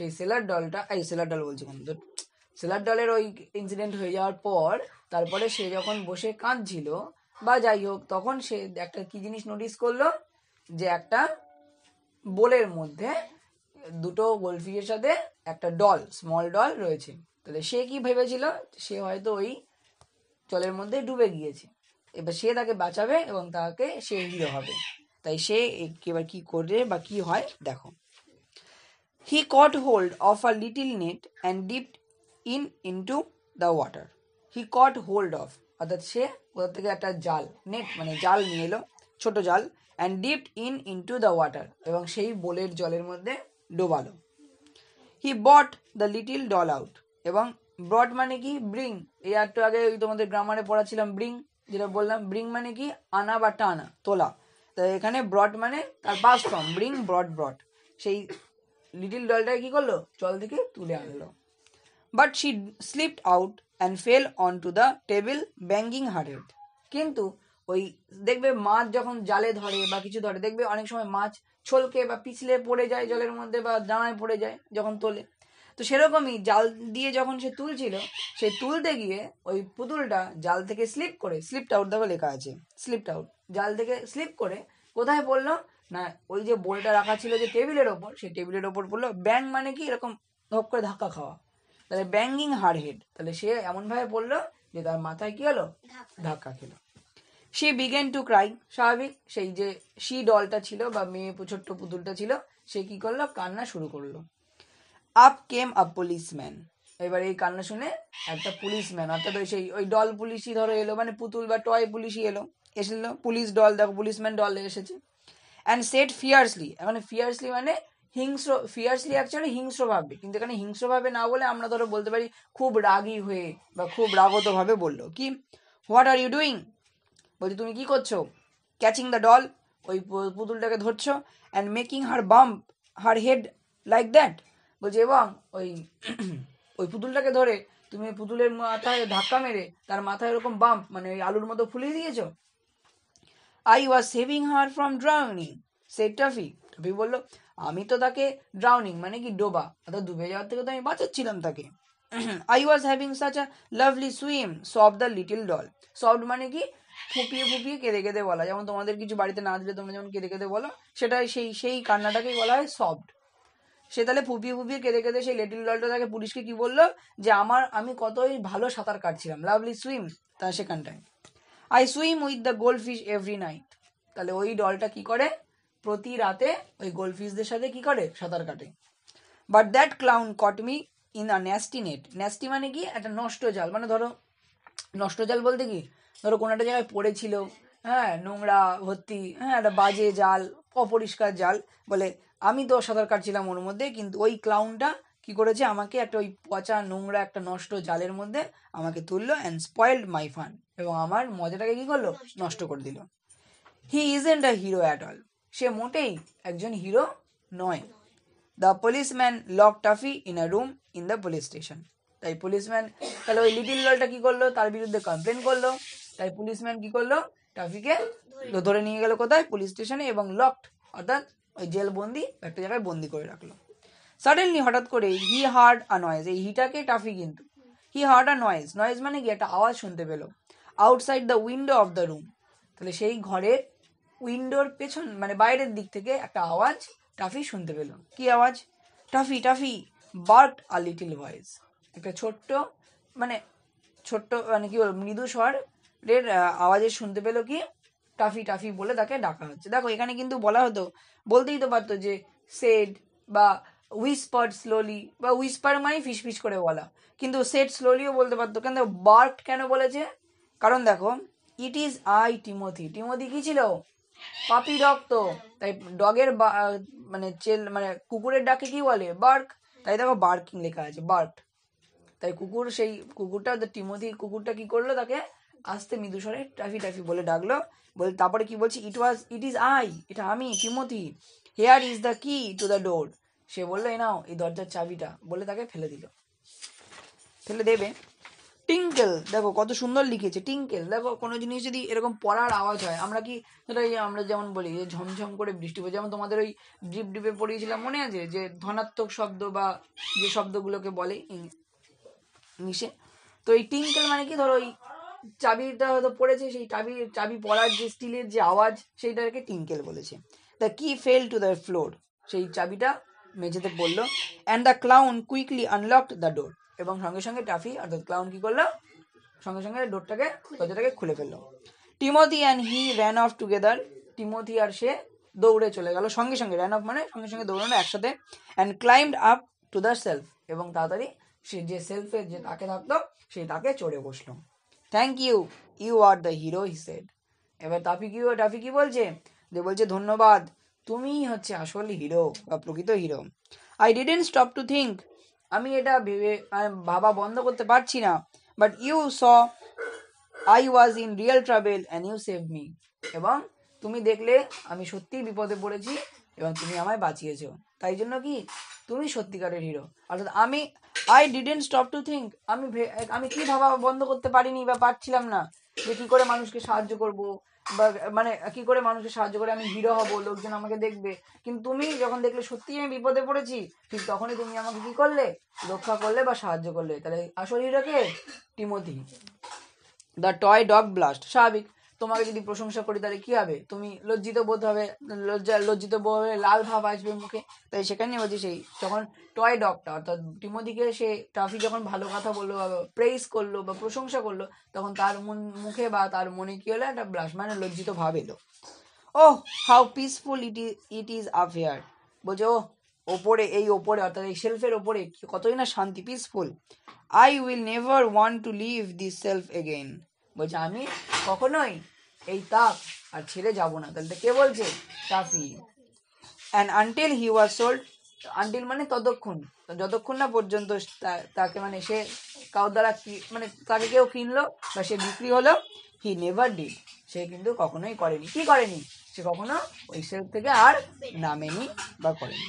সেই সেলার ডলটা, এই seller doll বলছি কেন, সেলার ডলের ওই ইনসিডেন্ট হয়ে যাওয়ার পর তারপরে সে যখন বসে কাঁদছিল বা যাই হোক, তখন সে একটা কি জিনিস নোটিস করলো, যে একটা বোলের মধ্যে দুটো গোল্ডফিশের সাথে একটা ডল, স্মল ডল রয়েছে। তাহলে সে কি ভেবেছিল, সে হয়তো ওই জলের মধ্যে ডুবে গিয়েছে, এবার সে তাকে বাঁচাবে এবং তাকে সে হিরো হবে। তাই সে এবার কি করে বা কি হয় দেখো। হি caught hold of a little net and dipped into the water. He caught hold of, অর্থাৎ সে কোথা থেকে একটা জাল, নেট মানে জাল নিয়ে এলো, ছোট জাল, and dipped into the water, এবং সেই বোলের জলের মধ্যে ডোবালো। He brought the little doll out, এবং ব্রট মানে কি ব্রিং, এই একটু আগে তোমাদের গ্রামারে পড়াছিলাম ব্রিং, যেটা বললাম ব্রিং মানে কি আনা বা টানা, তোলা। তো এখানে ব্রট মানে তার পাস্ট ফর্ম, ব্রিং ব্রট, সেই লিটিল ডলটাকে কি করলো, জল থেকে তুলে আনলো। But she slipped out and fail on to the table banging her head. কিন্তু ওই দেখবে মাছ যখন জালে ধরে বা কিছু ধরে, দেখবে অনেক সময় মাছ ছলকে বা পিছলে পড়ে যায় জলের মধ্যে বা দাঁড়ায় পড়ে যায় যখন তোলে। তো সেরকমই জাল দিয়ে যখন সে তুলছিল, সে তুলতে গিয়ে ওই পুতুলটা জাল থেকে স্লিপ করে, স্লিপড আউট দেখো লেখা আছে, স্লিপড আউট, জাল থেকে স্লিপ করে কোথায় পড়লো না, ওই যে বোলটা রাখা ছিল যে টেবিলের ওপর, সেই টেবিলের ওপর পড়লো। ব্যাং মানে কি এরকম ধপ করে ধাক্কা খাওয়া, তাহলে ব্যাঙ্গিং হার হেড, তাহলে সে এমন ভাবে পড়লো যে তার মাথায় কি হলো, ধাক্কা খেলো। সে বিগেন টু ক্রাই, স্বাভাবিক, সেই যে শি ডলটা ছিল বা মেয়ে ছোট্ট পুতুলটা ছিল, সে কি করলো, কান্না শুরু করলো। আপ কেম আ পুলিশম্যান, এবার এই কান্না শুনে একটা পুলিশম্যান, অর্থাৎ ওই সেই ওই ডল পুলিশই ধরো এলো, মানে পুতুল বা টয় পুলিশই এসেছিল, পুলিশ ডল, দেখো পুলিশম্যান ডল এসেছে। অ্যান্ড সেড ফিয়ার্সলি, এখানে ফিয়ার্সলি মানে হিংস্র, ফিয়ার্সলি অ্যাকচুয়ালি হিংস্র ভাবে, কিন্তু এখানে হিংস্র ভাবে না বলে আমরা ধরো বলতে পারি খুব রাগী হয়ে বা খুব রাগত ভাবে বললো কি, হোয়াট আর ইউ ডুইং, বলছি তুমি কি করছো, ক্যাচিং দ্য ডল, ওই পুতুলটাকে ধরছো, and making her bump her head like that, বলছে এবং ওই ওই পুতুলটাকে ধরে তুমি পুতুলের মাথায় ধাক্কা মেরে তার মাথায় এরকম বাম্প মানে ওই আলুর মতো ফুলিয়ে দিয়েছো। I was saving her from drowning, said Taffy, Taffy বললো আমি তো তাকে ড্রাউনিং মানে কি ডোবা, অর্থাৎ ডুবে যাওয়ার থেকে তো আমি বাঁচাচ্ছিলাম তাকে। I was having such a lovely swim, soft the little doll, soft মানে কি ফুপিয়ে ফুপিয়ে কেঁদে কেঁদে বলা, যেমন তোমাদের কিছু বাড়িতে না দিলে তোমরা যেমন কেঁদে কেঁদে বলো, সেটাই সেই সেই কান্নাটাকেই বলা হয় সফট। সে তাহলে ফুপিয়ে ফুপিয়ে কেঁদে কেঁদে সেই লিটিল ডলটা তাকে পুলিশকে কি বললো, যে আমি কতই ভালো সাঁতার কাটছিলাম, লাভলি সুইম, তার সেখানটায়। I swim with the gold fish every night, তাহলে ওই ডলটা কি করে, প্রতি রাতে ওই গোল্ড ফিশদের সাথে কি করে, সাঁতার কাটে। But that clown caught me in a nasty net, nasty মানে কি একটা নষ্ট জাল, মানে ধরো নষ্ট জাল বলতে কি, ধরো কোনো একটা জায়গায় পড়েছিল, হ্যাঁ নোংরা ভর্তি, হ্যাঁ একটা বাজে জাল, অপরিষ্কার জাল, বলে আমি তো সাঁতার কাটছিলাম ওর মধ্যে, কিন্তু ওই ক্লাউনটা কি করেছে, আমাকে একটা ওই পচা নোংরা একটা নষ্ট জালের মধ্যে আমাকে তুললো, অ্যান্ড স্পয়েলড মাই ফান, এবং আমার মজাটাকে কি করলো, নষ্ট করে দিল। He isn't a hero at all, সে মোটেই একজন হিরো নয়। The policeman lock Taffy in a room in the police station, তাই পুলিশম্যান তাহলে ওই লিটিল গার্লটা কি করলো, তার বিরুদ্ধে কমপ্লেন করলো, তাই পুলিশম্যান কি করলো, টাফিকে ধরে নিয়ে গেল কোথায়, পুলিশ স্টেশনে, এবং লকড অর্থাৎ ওই জেল বন্দি একটা জায়গায় বন্দি করে রাখলো। সাডেনলি হঠাৎ করে হি হার্ড আ নয়েজ, এই হিটাকে টাফি কিন্তু, he heard a noise, noise মানে কি একটা আওয়াজ শুনতে পেলো, outside the window of the room, তাহলে সেই ঘরের উইন্ডোর পেছন মানে বাইরের দিক থেকে একটা আওয়াজ টাফি শুনতে পেল। কি আওয়াজ, Taffy Taffy barked a little voice, একটা ছোট্ট মানে কি বল মৃদু স্বরের আওয়াজে শুনতে পেলো কি, টাফি টাফি বলে তাকে ডাকা হচ্ছে। দেখো এখানে কিন্তু বলা হতো, বলতেই তো পারতো যে সেড বা উইসপার স্লোলি, বা উইসপার মানে ফিস ফিস করে বলা, কিন্তু সেড স্লোলিও বলতে পারতো, কেন বার্কড কেন বলেছে, কারণ দেখো it is I Timothy, Timothy কি ছিল, পাপি ডগ, তো তাই ডগের মানে মানে কুকুরের ডাকে কি বলে, বার্ক, তাই দেখো বার্কিং লেখা আছে, বার্ক, তাই কুকুর, সেই কুকুরটা টিমোথি কুকুরটা কি করলো, তাকে আস্তে মৃদু স্বরে টাফি টাফি বলে ডাকলো, বলে তারপরে কি বলছি, ইট ইজ আই, এটা আমি টিমোথি, হেয়ার ইজ দ্য কি টু দ্য ডোর, সে বললো এই নাও এই দরজার চাবিটা, বলে তাকে ফেলে দেবে। টিঙ্কেল, দেখো কত সুন্দর লিখেছে টিঙ্কেল। দেখো কোনো জিনিস যদি এরকম পড়ার আওয়াজ হয়, আমরা কি সেটা আমরা যেমন বলি যে ঝমঝম করে বৃষ্টি পড়ে, যেমন তোমাদের ওই ড্রিপ ড্রিপে পড়িয়েছিলাম মনে আছে, যে ধনাত্মক শব্দ বা যে শব্দগুলোকে বলে ইংলিশে। তো এই টিঙ্কেল মানে কি, ধরো ওই চাবিটা হয়তো পড়েছে, সেই চাবি পড়ার যে স্টিলের যে আওয়াজ, সেইটাকে টিঙ্কেল বলেছে। দ্য কি ফেল টু দ্য ফ্লোর, সেই চাবিটা মেঝেতে পড়লো। And the clown quickly unlocked the door, এবং সঙ্গে সঙ্গে টাফি অর্থাৎ ক্লাউন কি করলো, সঙ্গে সঙ্গে দরজাটাকে খুলে ফেললো। Timothy and he ran off together, Timothy আর সে দৌড়ে চলে গেল সঙ্গে সঙ্গে, র্যান অফ মানে সঙ্গে সঙ্গে দৌড়ানো একসাথে। And climbed up to the self, এবং তাড়াতাড়ি সে যে সেলফের যে তাকে থাকতো সেই তাকে চড়ে বসলো। Thank you, you are the hero, he said. এবার টাফি কি বলছে, যে বলছে ধন্যবাদ, তুমিই হচ্ছে আসল হিরো বা প্রকৃত hero. I didn't stop to think, আমি এটা ভাবা বন্ধ করতে পারছি না। But you saw I was in real travel and you save me, এবং তুমি দেখলে আমি সত্যিই বিপদে পড়েছি এবং তুমি আমায় বাঁচিয়েছো, তাই জন্য কি তুমি সত্যিকারের হিরো। অর্থাৎ I didn't stop to think, আমি কি ভাবা বন্ধ করতে পারিনি বা পারছিলাম না যে কি করে মানুষকে সাহায্য করব, বা মানে কি করে মানুষকে সাহায্য করে আমি হিরো হব, লোকজন আমাকে দেখবে। কিন্তু তুমি যখন দেখলে সত্যিই আমি বিপদে পড়েছি, ঠিক তখনই তুমি আমাকে কি করলে, রক্ষা করলে বা সাহায্য করলে। তাহলে আসল হিরোকে Timothy. The toy dog blushed, স্বাভাবিক, তোমাকে যদি প্রশংসা করি তাহলে কি হবে, তুমি লজ্জিত বোধ হবে, লাল ভাব আসবে মুখে। তাই সেখানে বলছি, সেই যখন টয় ডগটা অর্থাৎ টিমোথিকে সে টাফি যখন ভালো কথা বললো বা প্রেইজ করলো বা প্রশংসা করলো, তখন তার মুখে বা তার মনে কি হলো, একটা ব্লাশ মানে লজ্জিত ভাব এলো। Oh how peaceful it is up here, বলছে ওপরে অর্থাৎ এই শেলফের ওপরে কতই না শান্তি, peaceful. I will never want to leave this shelf again, বলছে আমি কখনোই এই তাক আর ছেড়ে যাব না। তাহলে কে বলছে, toffee. And until he was sold, until মানে ততক্ষণ, যতক্ষণ না পর্যন্ত তাকে মানে সে কারোর দ্বারা মানে তাকে কেউ কিনলো বা সে বিক্রি হলো, হি নেভার ডিড, সে কিন্তু কখনোই করেনি, কি করেনি, সে কখনো ওই সেলফ থেকে আর নামেনি বা করেনি।